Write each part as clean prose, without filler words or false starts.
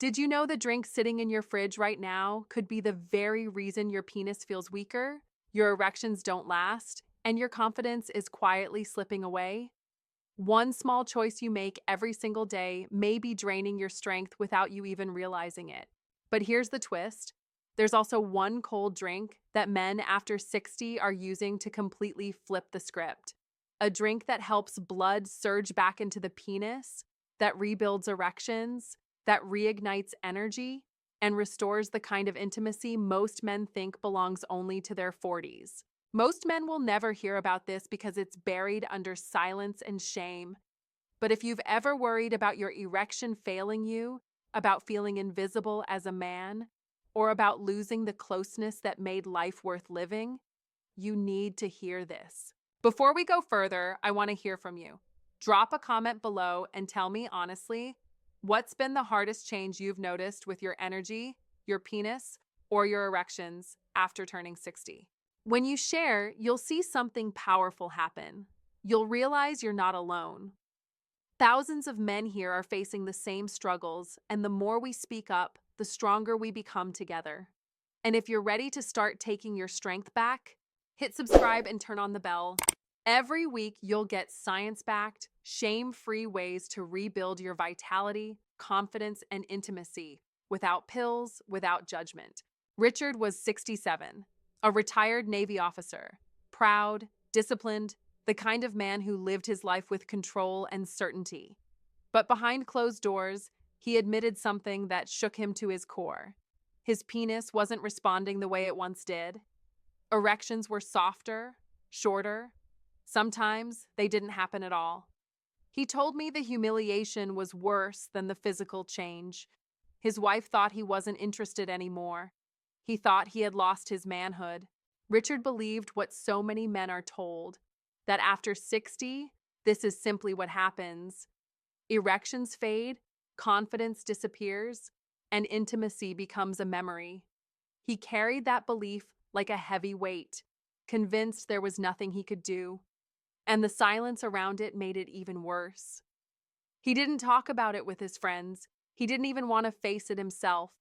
Did you know the drink sitting in your fridge right now could be the very reason your penis feels weaker, your erections don't last, and your confidence is quietly slipping away? One small choice you make every single day may be draining your strength without you even realizing it. But here's the twist. There's also one cold drink that men after 60 are using to completely flip the script. A drink that helps blood surge back into the penis, that rebuilds erections, that reignites energy, and restores the kind of intimacy most men think belongs only to their 40s. Most men will never hear about this because it's buried under silence and shame. But if you've ever worried about your erection failing you, about feeling invisible as a man, or about losing the closeness that made life worth living, you need to hear this. Before we go further, I want to hear from you. Drop a comment below and tell me honestly, what's been the hardest change you've noticed with your energy, your penis, or your erections after turning 60? When you share, you'll see something powerful happen. You'll realize you're not alone. Thousands of men here are facing the same struggles, and the more we speak up, the stronger we become together. And if you're ready to start taking your strength back, hit subscribe and turn on the bell. Every week, you'll get science-backed, shame-free ways to rebuild your vitality, confidence, and intimacy without pills, without judgment. Richard was 67, a retired Navy officer, proud, disciplined, the kind of man who lived his life with control and certainty. But behind closed doors, he admitted something that shook him to his core. His penis wasn't responding the way it once did. Erections were softer, shorter. Sometimes they didn't happen at all. He told me the humiliation was worse than the physical change. His wife thought he wasn't interested anymore. He thought he had lost his manhood. Richard believed what so many men are told, that after 60, this is simply what happens. Erections fade, confidence disappears, and intimacy becomes a memory. He carried that belief like a heavy weight, convinced there was nothing he could do, and the silence around it made it even worse. He didn't talk about it with his friends. He didn't even want to face it himself.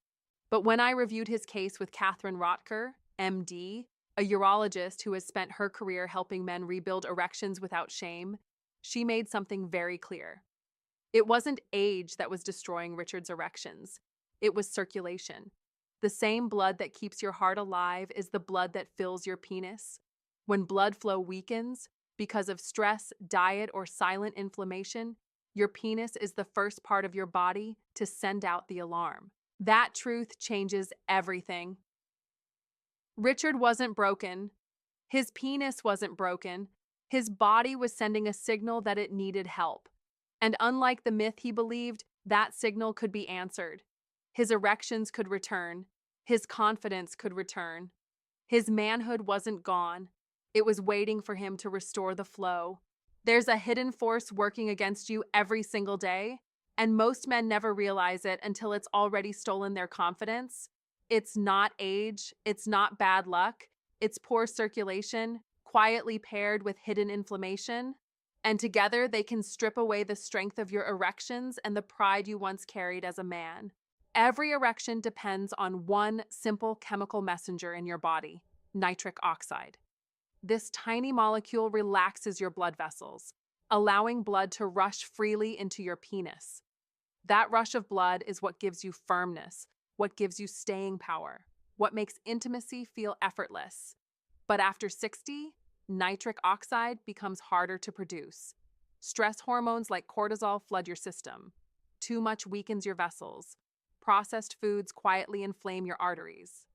But when I reviewed his case with Catherine Rotker, MD, a urologist who has spent her career helping men rebuild erections without shame, she made something very clear. It wasn't age that was destroying Richard's erections. It was circulation. The same blood that keeps your heart alive is the blood that fills your penis. When blood flow weakens, because of stress, diet, or silent inflammation, your penis is the first part of your body to send out the alarm. That truth changes everything. Richard wasn't broken. His penis wasn't broken. His body was sending a signal that it needed help. And unlike the myth he believed, that signal could be answered. His erections could return. His confidence could return. His manhood wasn't gone. It was waiting for him to restore the flow. There's a hidden force working against you every single day, and most men never realize it until it's already stolen their confidence. It's not age, it's not bad luck, it's poor circulation, quietly paired with hidden inflammation. And together they can strip away the strength of your erections and the pride you once carried as a man. Every erection depends on one simple chemical messenger in your body, nitric oxide. This tiny molecule relaxes your blood vessels, allowing blood to rush freely into your penis. That rush of blood is what gives you firmness, what gives you staying power, what makes intimacy feel effortless. But after 60, nitric oxide becomes harder to produce. Stress hormones like cortisol flood your system. Too much weakens your vessels. Processed foods quietly inflame your arteries.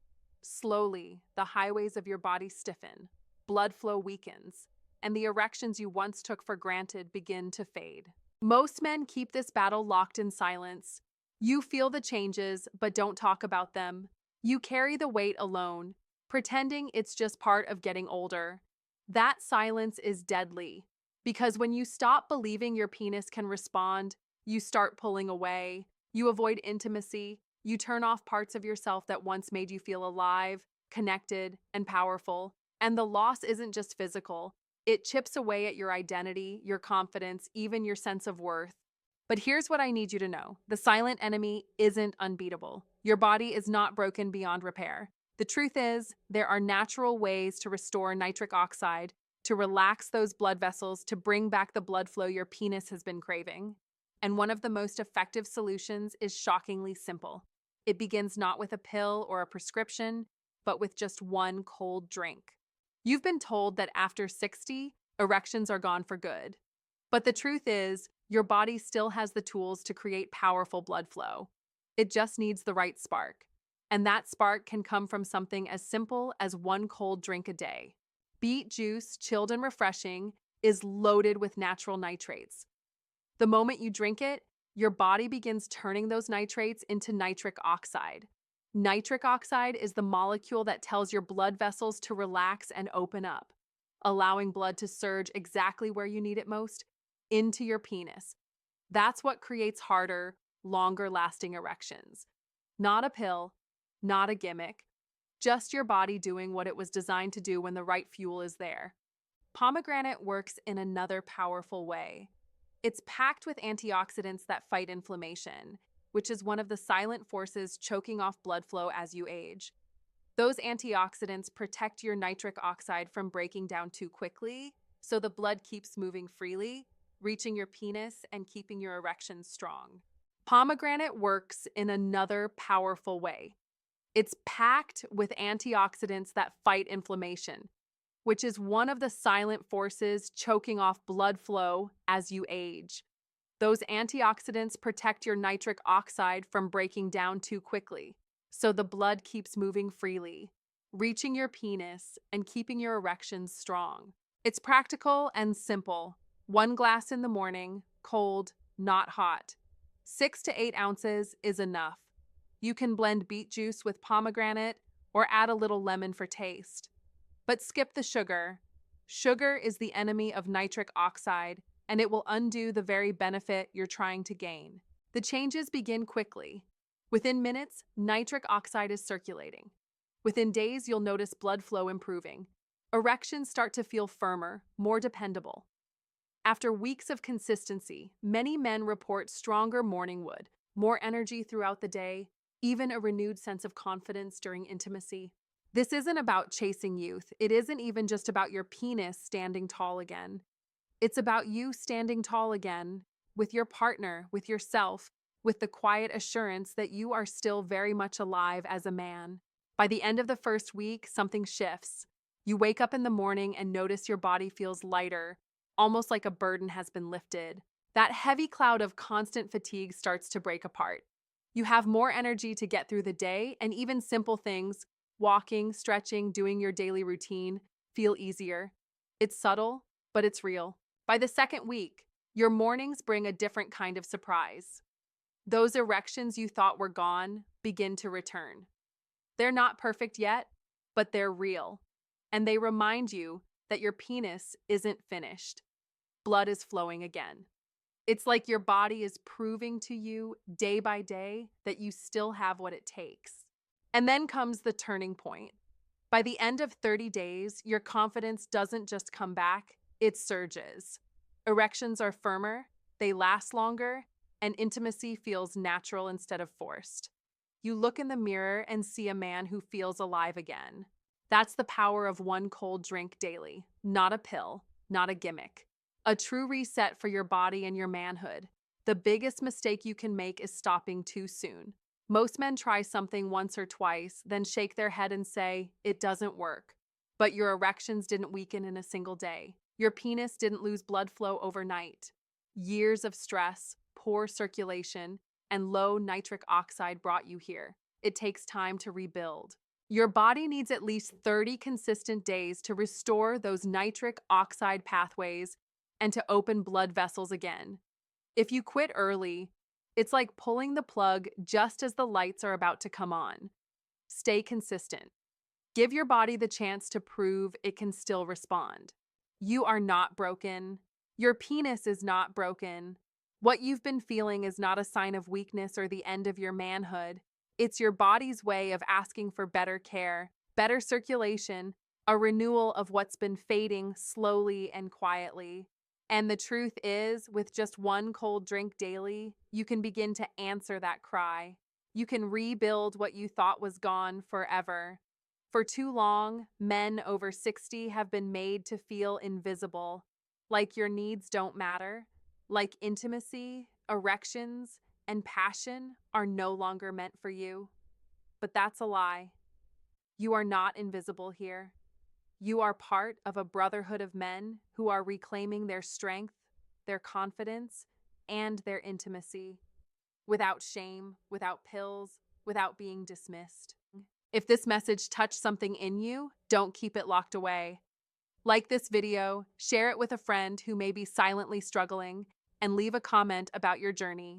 Slowly, the highways of your body stiffen. Blood flow weakens, and the erections you once took for granted begin to fade. Most men keep this battle locked in silence. You feel the changes, but don't talk about them. You carry the weight alone, pretending it's just part of getting older. That silence is deadly, because when you stop believing your penis can respond, you start pulling away. You avoid intimacy. You turn off parts of yourself that once made you feel alive, connected, and powerful. And the loss isn't just physical. It chips away at your identity, your confidence, even your sense of worth. But here's what I need you to know. The silent enemy isn't unbeatable. Your body is not broken beyond repair. The truth is, there are natural ways to restore nitric oxide, to relax those blood vessels, to bring back the blood flow your penis has been craving. And one of the most effective solutions is shockingly simple. It begins not with a pill or a prescription, but with just one cold drink. You've been told that after 60, erections are gone for good. But the truth is, your body still has the tools to create powerful blood flow. It just needs the right spark. And that spark can come from something as simple as one cold drink a day. Beet juice, chilled and refreshing, is loaded with natural nitrates. The moment you drink it, your body begins turning those nitrates into nitric oxide. Nitric oxide is the molecule that tells your blood vessels to relax and open up, allowing blood to surge exactly where you need it most, into your penis. That's what creates harder, longer-lasting erections. Not a pill, not a gimmick, just your body doing what it was designed to do when the right fuel is there. Pomegranate works in another powerful way. It's packed with antioxidants that fight inflammation, which is one of the silent forces choking off blood flow as you age. Those antioxidants protect your nitric oxide from breaking down too quickly, so the blood keeps moving freely, reaching your penis and keeping your erections strong. Pomegranate works in another powerful way. It's packed with antioxidants that fight inflammation, which is one of the silent forces choking off blood flow as you age. Those antioxidants protect your nitric oxide from breaking down too quickly, so the blood keeps moving freely, reaching your penis and keeping your erections strong. It's practical and simple. 1 glass in the morning, cold, not hot. 6 to 8 ounces is enough. You can blend beet juice with pomegranate or add a little lemon for taste. But skip the sugar. Sugar is the enemy of nitric oxide, and it will undo the very benefit you're trying to gain. The changes begin quickly. Within minutes, nitric oxide is circulating. Within days, you'll notice blood flow improving. Erections start to feel firmer, more dependable. After weeks of consistency, many men report stronger morning wood, more energy throughout the day, even a renewed sense of confidence during intimacy. This isn't about chasing youth. It isn't even just about your penis standing tall again. It's about you standing tall again, with your partner, with yourself, with the quiet assurance that you are still very much alive as a man. By the end of the first week, something shifts. You wake up in the morning and notice your body feels lighter, almost like a burden has been lifted. That heavy cloud of constant fatigue starts to break apart. You have more energy to get through the day, and even simple things, walking, stretching, doing your daily routine, feel easier. It's subtle, but it's real. By the second week, your mornings bring a different kind of surprise. Those erections you thought were gone begin to return. They're not perfect yet, but they're real. And they remind you that your penis isn't finished. Blood is flowing again. It's like your body is proving to you day by day that you still have what it takes. And then comes the turning point. By the end of 30 days, your confidence doesn't just come back, it surges. Erections are firmer, they last longer, and intimacy feels natural instead of forced. You look in the mirror and see a man who feels alive again. That's the power of one cold drink daily, not a pill, not a gimmick. A true reset for your body and your manhood. The biggest mistake you can make is stopping too soon. Most men try something once or twice, then shake their head and say, it doesn't work. But your erections didn't weaken in a single day. Your penis didn't lose blood flow overnight. Years of stress, poor circulation, and low nitric oxide brought you here. It takes time to rebuild. Your body needs at least 30 consistent days to restore those nitric oxide pathways and to open blood vessels again. If you quit early, it's like pulling the plug just as the lights are about to come on. Stay consistent. Give your body the chance to prove it can still respond. You are not broken. Your penis is not broken. What you've been feeling is not a sign of weakness or the end of your manhood. It's your body's way of asking for better care, better circulation, a renewal of what's been fading slowly and quietly. And the truth is, with just one cold drink daily, you can begin to answer that cry. You can rebuild what you thought was gone forever. For too long, men over 60 have been made to feel invisible, like your needs don't matter, like intimacy, erections, and passion are no longer meant for you. But that's a lie. You are not invisible here. You are part of a brotherhood of men who are reclaiming their strength, their confidence, and their intimacy without shame, without pills, without being dismissed. If this message touched something in you, don't keep it locked away. Like this video, share it with a friend who may be silently struggling, and leave a comment about your journey.